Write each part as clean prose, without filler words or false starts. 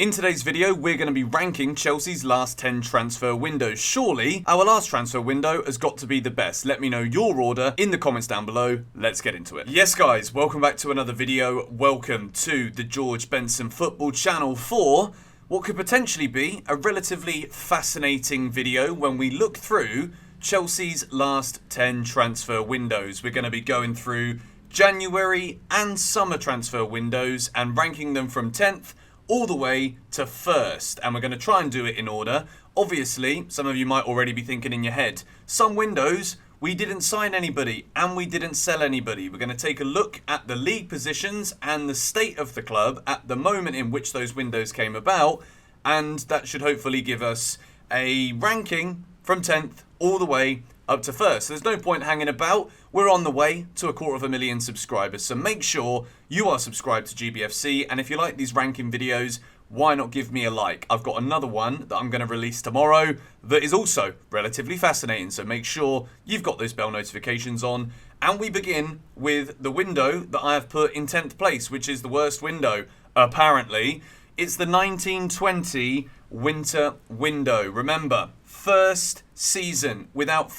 In today's video, we're going to be ranking Chelsea's last 10 transfer windows. Surely, our last transfer window has got to be the best. Let me know your order in the comments down below. Let's get into it. Yes, guys, welcome back to another video. Welcome to the George Benson Football channel for what could potentially be a relatively fascinating video when we look through Chelsea's last 10 transfer windows. We're going to be going through January and summer transfer windows and ranking them from 10th all the way to 1st, and we're going to try and do it in order. Obviously, some of you might already be thinking in your head, some windows we didn't sign anybody and we didn't sell anybody. We're going to take a look at the league positions and the state of the club at the moment in which those windows came about, and that should hopefully give us a ranking from 10th all the way up to 1st. There's no point hanging about. We're on the way to 250,000 subscribers, so make sure you are subscribed to GBFC, and if you like these ranking videos, why not give me a like? I've got another one that I'm going to release tomorrow that is also relatively fascinating, so make sure you've got those bell notifications on. And we begin with the window that I have put in 10th place, which is the worst window, apparently. It's the 1920 winter window. Remember, first season without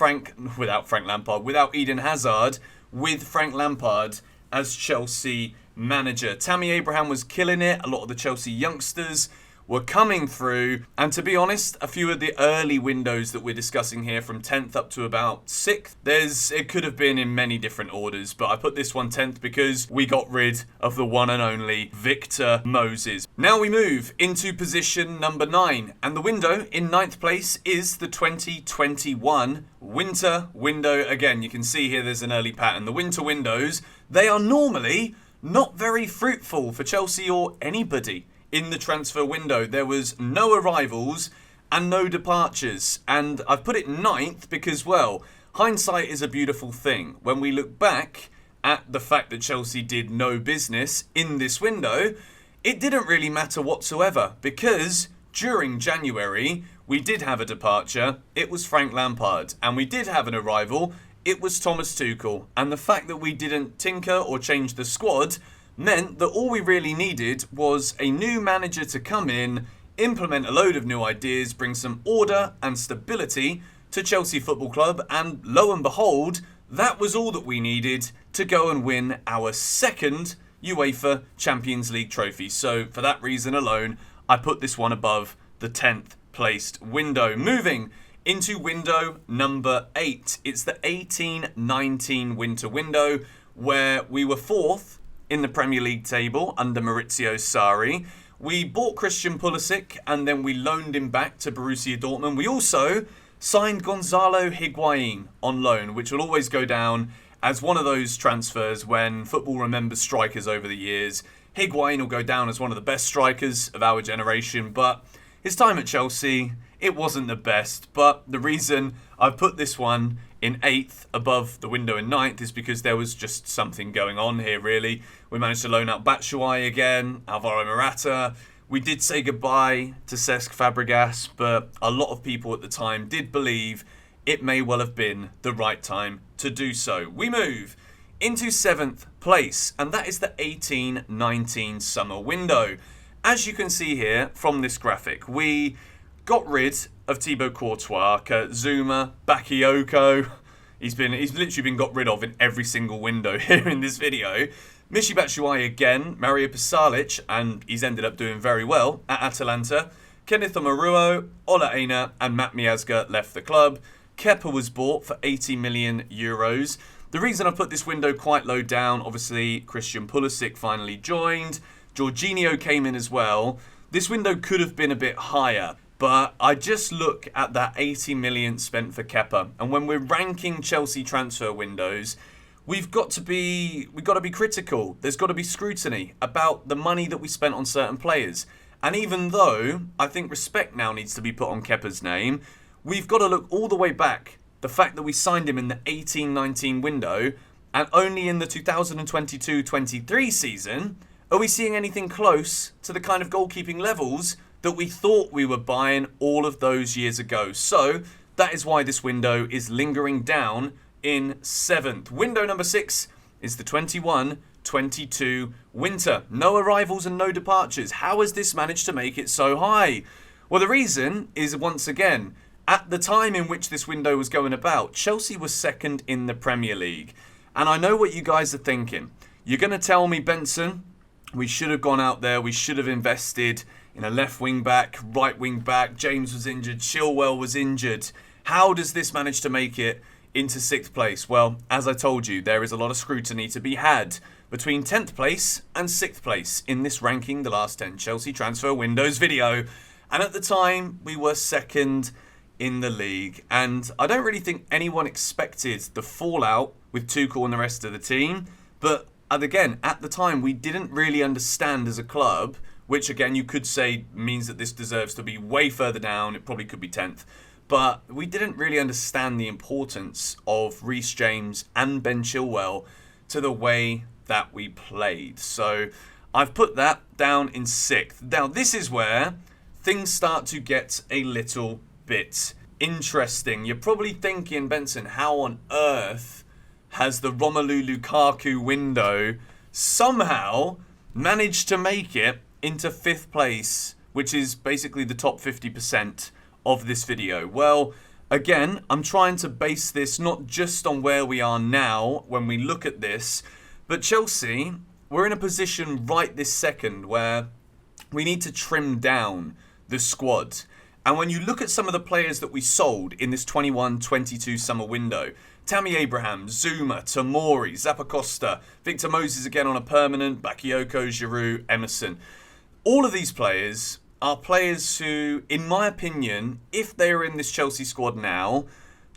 Eden Hazard, with Frank Lampard as Chelsea manager. Tammy Abraham was killing it. A lot of the Chelsea youngsters were coming through, and to be honest, a few of the early windows that we're discussing here from 10th up to about 6th, it could have been in many different orders, but I put this one 10th because we got rid of the one and only Victor Moses. Now we move into position number 9, and the window in 9th place is the 2021 winter window. Again, you can see here there's an early pattern. The winter windows, they are normally not very fruitful for Chelsea or anybody. In the transfer window, there was no arrivals and no departures. And I've put it 9th because, well, hindsight is a beautiful thing. When we look back at the fact that Chelsea did no business in this window, it didn't really matter whatsoever, because during January, we did have a departure. It was Frank Lampard. And we did have an arrival. It was Thomas Tuchel. And the fact that we didn't tinker or change the squad meant that all we really needed was a new manager to come in, implement a load of new ideas, bring some order and stability to Chelsea Football Club, and lo and behold, that was all that we needed to go and win our second UEFA Champions League trophy. So for that reason alone, I put this one above the 10th placed window. Moving into window number 8. It's the 18-19 winter window, where we were 4th in the Premier League table under Maurizio Sarri. We bought Christian Pulisic and then we loaned him back to Borussia Dortmund. We also signed Gonzalo Higuain on loan, which will always go down as one of those transfers when football remembers strikers over the years. Higuain will go down as one of the best strikers of our generation, but his time at Chelsea, it wasn't the best. But the reason I've put this one in 8th above the window in 9th is because there was just something going on here, really. We managed to loan out Batshuayi again, Alvaro Morata. We did say goodbye to Cesc Fabregas, but a lot of people at the time did believe it may well have been the right time to do so. We move into 7th place, and that is the 18-19 summer window. As you can see here from this graphic, we got rid of Thibaut Courtois, Kurt Zuma, Bakayoko. He's literally been got rid of in every single window here in this video. Michy Batshuayi again, Mario Pasalic, and he's ended up doing very well at Atalanta. Kenneth Omaruo, Ola Aina, and Matt Miazga left the club. Kepa was bought for 80 million euros. The reason I put this window quite low down, obviously Christian Pulisic finally joined. Jorginho came in as well. This window could have been a bit higher, but I just look at that 80 million spent for Kepa. And when we're ranking Chelsea transfer windows, we've got to be critical. There's got to be scrutiny about the money that we spent on certain players. And even though I think respect now needs to be put on Kepa's name, we've got to look all the way back. The fact that we signed him in the 18-19 window, and only in the 2022-23 season are we seeing anything close to the kind of goalkeeping levels that we thought we were buying all of those years ago. So that is why this window is lingering down in 7th. Window number 6 is the 21-22 winter. No arrivals and no departures. How has this managed to make it so high? Well, the reason is, once again, at the time in which this window was going about, Chelsea was second in the Premier League. And I know what you guys are thinking. You're going to tell me, Benson, we should have gone out there, we should have invested in a left wing back, right wing back, James was injured, Chilwell was injured. How does this manage to make it into 6th place? Well, as I told you, there is a lot of scrutiny to be had between 10th place and 6th place in this ranking, the last 10 Chelsea transfer windows video. And at the time, we were second in the league. And I don't really think anyone expected the fallout with Tuchel and the rest of the team. But again, at the time, we didn't really understand as a club, which again, you could say means that this deserves to be way further down. It probably could be 10th. But we didn't really understand the importance of Reece James and Ben Chilwell to the way that we played. So I've put that down in 6th. Now, this is where things start to get a little bit interesting. You're probably thinking, Benson, how on earth has the Romelu Lukaku window somehow managed to make it into 5th place, which is basically the top 50% of this video? Well, again, I'm trying to base this not just on where we are now when we look at this, but Chelsea, we're in a position right this second where we need to trim down the squad. And when you look at some of the players that we sold in this 21-22 summer window, Tammy Abraham, Zuma, Tomori, Zappacosta, Victor Moses again on a permanent, Bakayoko, Giroud, Emerson. All of these players are players who, in my opinion, if they were in this Chelsea squad now,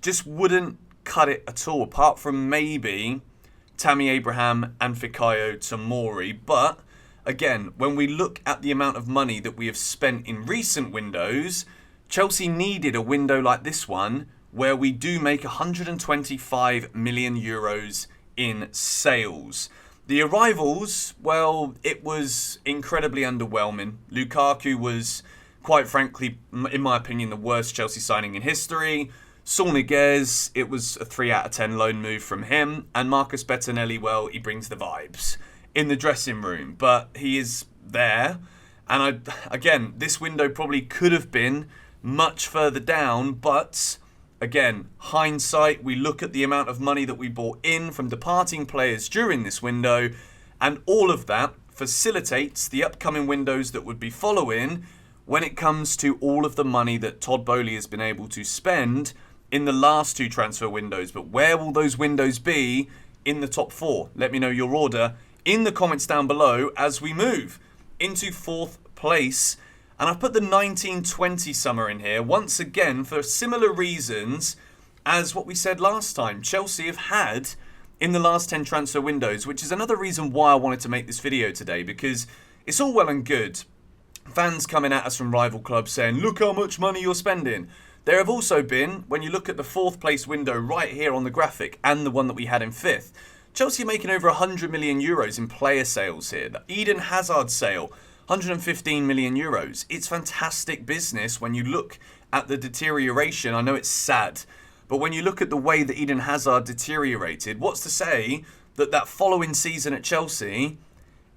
just wouldn't cut it at all, apart from maybe Tammy Abraham and Fikayo Tomori. But again, when we look at the amount of money that we have spent in recent windows, Chelsea needed a window like this one where we do make 125 million euros in sales. The arrivals, well, it was incredibly underwhelming. Lukaku was, quite frankly, in my opinion, the worst Chelsea signing in history. Saul Niguez, it was a 3 out of 10 loan move from him. And Marcus Bettinelli, well, he brings the vibes in the dressing room. But he is there. And again, this window probably could have been much further down, but again, hindsight, we look at the amount of money that we brought in from departing players during this window, and all of that facilitates the upcoming windows that would be following when it comes to all of the money that Todd Boehly has been able to spend in the last 2 transfer windows. But where will those windows be in the top 4? Let me know your order in the comments down below as we move into 4th place. And I've put the 19-20 summer in here, once again, for similar reasons as what we said last time. Chelsea have had in the last 10 transfer windows, which is another reason why I wanted to make this video today, because it's all well and good fans coming at us from rival clubs saying, look how much money you're spending. There have also been, when you look at the 4th place window right here on the graphic and the one that we had in 5th, Chelsea are making over 100 million euros in player sales here. The Eden Hazard sale, 115 million euros. It's fantastic business when you look at the deterioration. I know it's sad, but when you look at the way that Eden Hazard deteriorated, what's to say that that following season at Chelsea,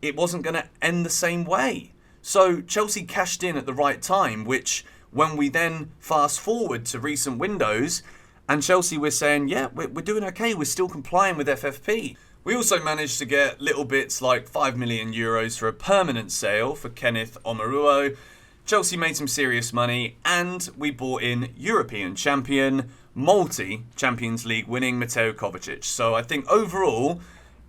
it wasn't going to end the same way? So Chelsea cashed in at the right time, which when we then fast forward to recent windows, and Chelsea we're saying, yeah, we're doing okay. We're still complying with FFP. We also managed to get little bits like 5 million euros for a permanent sale for Kenneth Omaruo. Chelsea made some serious money, and we bought in European champion, multi-Champions League winning Mateo Kovacic. So I think overall,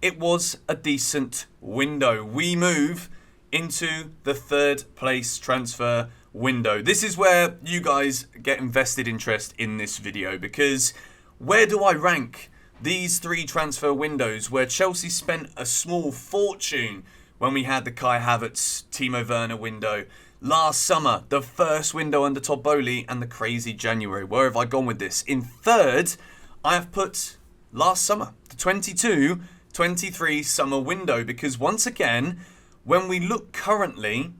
it was a decent window. We move into the 3rd place transfer window. This is where you guys get invested interest in this video, because where do I rank these 3 transfer windows where Chelsea spent a small fortune when we had the Kai Havertz, Timo Werner window last summer, the first window under Todd Boehly, and the crazy January? Where have I gone with this? In 3rd, I have put last summer, the 22-23 summer window, because once again, when we look currently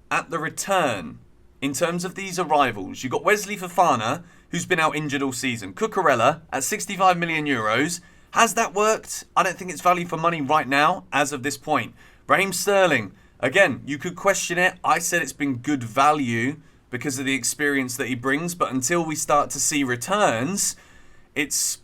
at the return in terms of these arrivals, you've got Wesley Fofana, who's been out injured all season. Cucurella at 65 million euros Has that worked? I don't think it's value for money right now, as of this point. Raheem Sterling, again, you could question it. I said it's been good value because of the experience that he brings, but until we start to see returns, it's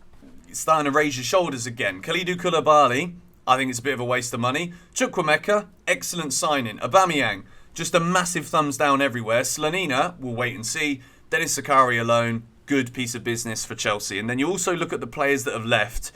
starting to raise your shoulders again. Kalidou Koulibaly, I think it's a bit of a waste of money. Chukwuemeka, excellent signing. Aubameyang, just a massive thumbs down everywhere. Slanina, we'll wait and see. Dennis Sakari alone, good piece of business for Chelsea. And then you also look at the players that have left.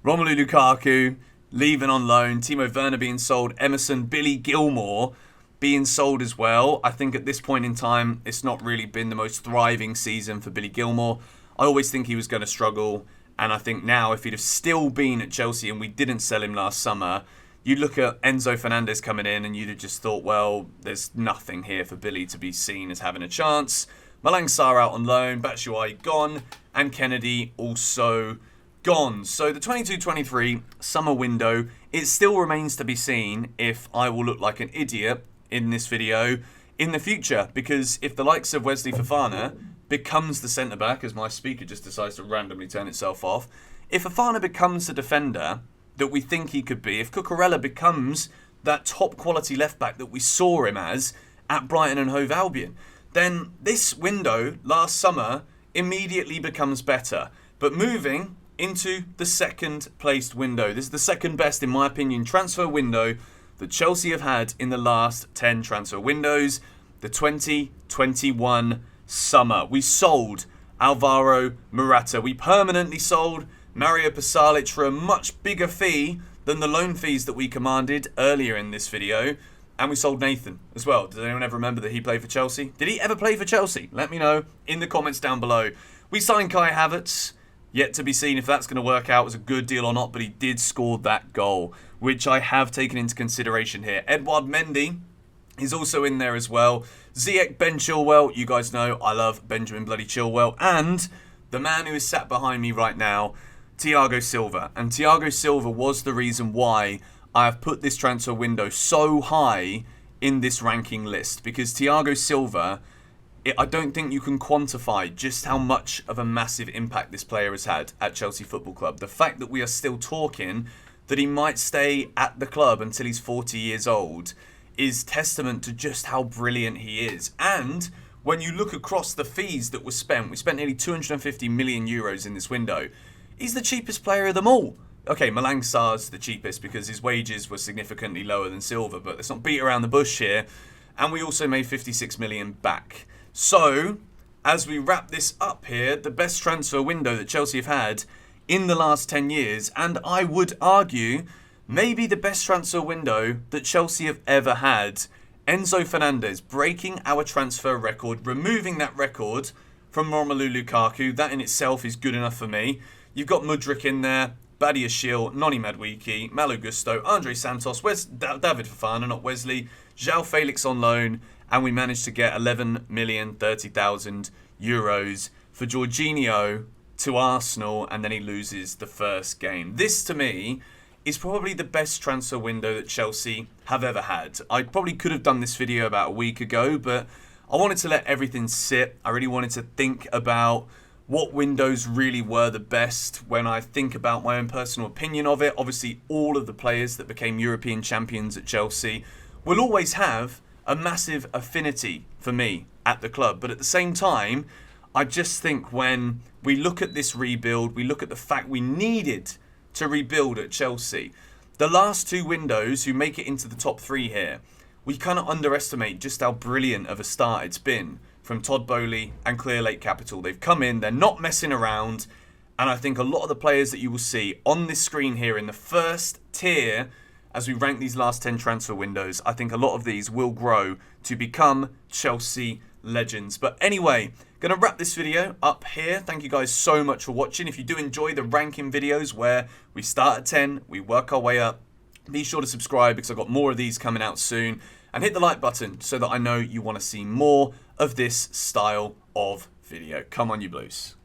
Romelu Lukaku leaving on loan. Timo Werner being sold. Emerson, Billy Gilmore being sold as well. I think at this point in time, it's not really been the most thriving season for Billy Gilmore. I always think he was going to struggle. And I think now, if he'd have still been at Chelsea and we didn't sell him last summer, you'd look at Enzo Fernandez coming in and you'd have just thought, well, there's nothing here for Billy to be seen as having a chance. Malang Sarr out on loan, Batshuayi gone, and Kennedy also gone. So the 22-23 summer window, it still remains to be seen if I will look like an idiot in this video in the future. Because if the likes of Wesley Fofana becomes the centre-back, as my speaker just decides to randomly turn itself off, if Fofana becomes the defender that we think he could be, if Cucurella becomes that top quality left-back that we saw him as at Brighton and Hove Albion, then this window last summer immediately becomes better. But moving into the second placed window, this is the second best, in my opinion, transfer window that Chelsea have had in the last 10 transfer windows, the 2021 summer. We sold Alvaro Morata. We permanently sold Mario Pasalic for a much bigger fee than the loan fees that we commanded earlier in this video. And we sold Nathan as well. Does anyone ever remember that he played for Chelsea? Did he ever play for Chelsea? Let me know in the comments down below. We signed Kai Havertz. Yet to be seen if that's going to work out as a good deal or not, but he did score that goal, which I have taken into consideration here. Edouard Mendy is also in there as well. Ziyech, Ben Chilwell, you guys know I love Benjamin bloody Chilwell. And the man who is sat behind me right now, Thiago Silva. And Thiago Silva was the reason why I have put this transfer window so high in this ranking list. Because Thiago Silva, I don't think you can quantify just how much of a massive impact this player has had at Chelsea Football Club. The fact that we are still talking that he might stay at the club until he's 40 years old is testament to just how brilliant he is. And when you look across the fees that were spent, we spent nearly 250 million euros in this window. He's the cheapest player of them all. Okay, Malang Sarr's the cheapest because his wages were significantly lower than Silva, but let's not beat around the bush here. And we also made 56 million back. So, as we wrap this up here, the best transfer window that Chelsea have had in the last 10 years, and I would argue maybe the best transfer window that Chelsea have ever had. Enzo Fernandez breaking our transfer record, removing that record from Romelu Lukaku. That in itself is good enough for me. You've got Mudryk in there, Badiashile, Noni Madueke, Malo Gusto, Andre Santos, David Fofana, not Wesley, João Felix on loan, and we managed to get 11,030,000 euros for Jorginho to Arsenal, and then he loses the first game. This, to me, is probably the best transfer window that Chelsea have ever had. I probably could have done this video about a week ago, but I wanted to let everything sit. I really wanted to think about what windows really were the best when I think about my own personal opinion of it. Obviously, all of the players that became European champions at Chelsea will always have a massive affinity for me at the club. But at the same time, I just think when we look at this rebuild, we look at the fact we needed to rebuild at Chelsea. The last two windows who make it into the top three here, we kind of underestimate just how brilliant of a start it's been from Todd Boehly and Clear Lake Capital. They've come in, they're not messing around, and I think a lot of the players that you will see on this screen here in the first tier as we rank these last 10 transfer windows, I think a lot of these will grow to become Chelsea legends. But anyway, going to wrap this video up here. Thank you guys so much for watching. If you do enjoy the ranking videos where we start at 10, we work our way up, be sure to subscribe because I've got more of these coming out soon. And hit the like button so that I know you want to see more of this style of video. Come on, you Blues.